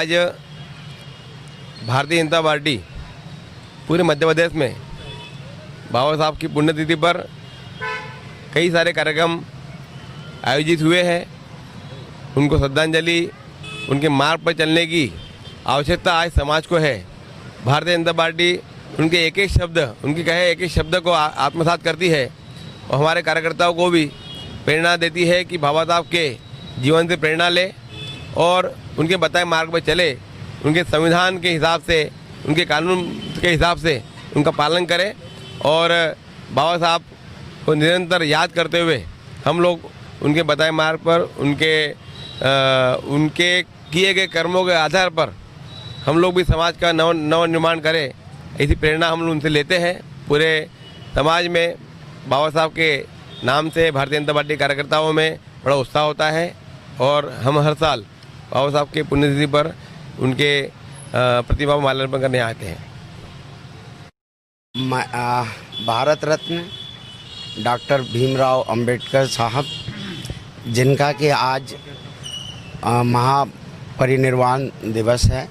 आज भारतीय जनता पार्टी पूरे मध्य प्रदेश में बाबा साहब की पुण्यतिथि पर कई सारे कार्यक्रम आयोजित हुए हैं। उनको श्रद्धांजलि, उनके मार्ग पर चलने की आवश्यकता आज समाज को है। भारतीय जनता पार्टी उनके एक एक शब्द, उनके कहे एक एक शब्द को आत्मसात करती है और हमारे कार्यकर्ताओं को भी प्रेरणा देती है कि बाबा साहब के जीवन से प्रेरणा ले और उनके बताए मार्ग पर चले, उनके संविधान के हिसाब से, उनके कानून के हिसाब से उनका पालन करें और बाबा साहब को निरंतर याद करते हुए हम लोग उनके बताए मार्ग पर उनके किए गए कर्मों के आधार पर हम लोग भी समाज का नव निर्माण करें, ऐसी प्रेरणा हम लोग उनसे लेते हैं। पूरे समाज में बाबा साहब के नाम से भारतीय जनता पार्टी कार्यकर्ताओं में बड़ा उत्साह होता है और हम हर साल बाबा साहब के पुण्यतिथि पर उनके प्रतिमा माल्यार्पण करने आते हैं। भारत रत्न डॉक्टर भीमराव अंबेडकर साहब, जिनका कि आज महापरिनिर्वाण दिवस है,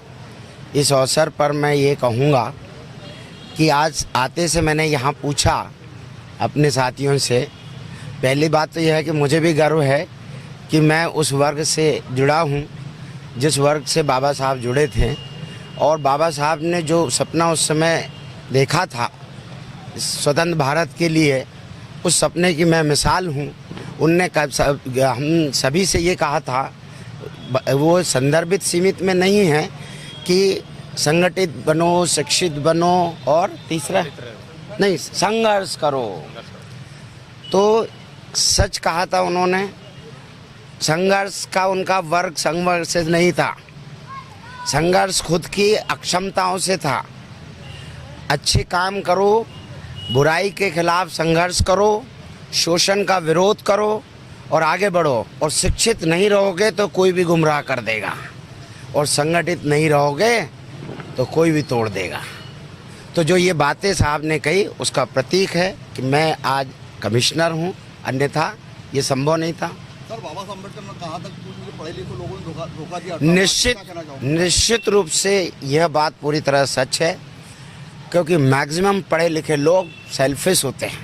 इस अवसर पर मैं ये कहूँगा कि आज आते से मैंने यहाँ पूछा अपने साथियों से। पहली बात तो यह है कि मुझे भी गर्व है कि मैं उस वर्ग से जुड़ा हूँ जिस वर्ग से बाबा साहब जुड़े थे, और बाबा साहब ने जो सपना उस समय देखा था स्वतंत्र भारत के लिए, उस सपने की मैं मिसाल हूँ। उनने हम सभी से ये कहा था, वो संदर्भित सीमित में नहीं है कि संगठित बनो, शिक्षित बनो और तीसरा नहीं, संघर्ष करो। तो सच कहा था उन्होंने। संघर्ष का उनका वर्ग संघर्ष से नहीं था, संघर्ष खुद की अक्षमताओं से था। अच्छे काम करो, बुराई के खिलाफ संघर्ष करो, शोषण का विरोध करो और आगे बढ़ो। और शिक्षित नहीं रहोगे तो कोई भी गुमराह कर देगा, और संगठित नहीं रहोगे तो कोई भी तोड़ देगा। तो जो ये बातें साहब ने कही, उसका प्रतीक है कि मैं आज कमिश्नर हूँ, अन्यथा ये संभव नहीं था। सर, बाबा साहब अम्बेडकर ने कहा था कि मुझे पढ़े लिखे लोगों ने धोखा दिया। निश्चित रूप से यह बात पूरी तरह सच है, क्योंकि मैक्सिमम पढ़े लिखे लोग सेल्फिश होते हैं।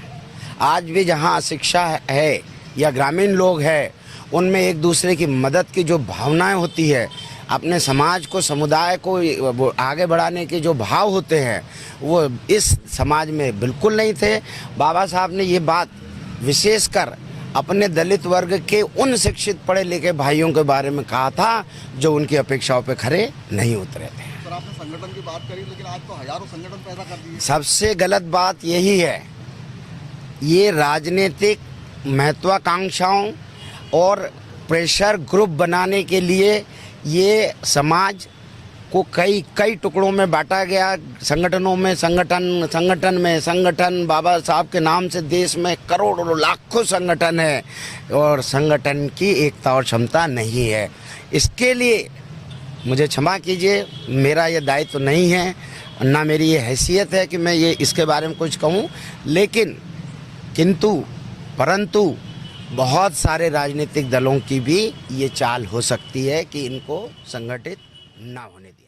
आज भी जहाँ शिक्षा है या ग्रामीण लोग हैं, उनमें एक दूसरे की मदद की जो भावनाएं होती है, अपने समाज को, समुदाय को आगे बढ़ाने के जो भाव होते हैं, वो इस समाज में बिल्कुल नहीं थे। बाबा साहब ने ये बात विशेषकर अपने दलित वर्ग के उन शिक्षित पढ़े लिखे भाइयों के बारे में कहा था जो उनकी अपेक्षाओं पे खरे नहीं उतरे थे। सर, आपने संगठन की बात करी, लेकिन आज तो हजारों संगठन पैदा कर दिए। सबसे गलत बात यही है, ये राजनीतिक महत्वाकांक्षाओं और प्रेशर ग्रुप बनाने के लिए ये समाज को कई टुकड़ों में बांटा गया। संगठनों में संगठन बाबा साहब के नाम से देश में करोड़ों लाखों संगठन है, और संगठन की एकता और क्षमता नहीं है। इसके लिए मुझे क्षमा कीजिए, मेरा ये दायित्व नहीं है, ना मेरी ये हैसियत है कि मैं ये इसके बारे में कुछ कहूँ। लेकिन परंतु बहुत सारे राजनीतिक दलों की भी ये चाल हो सकती है कि इनको संगठित ना होने दें।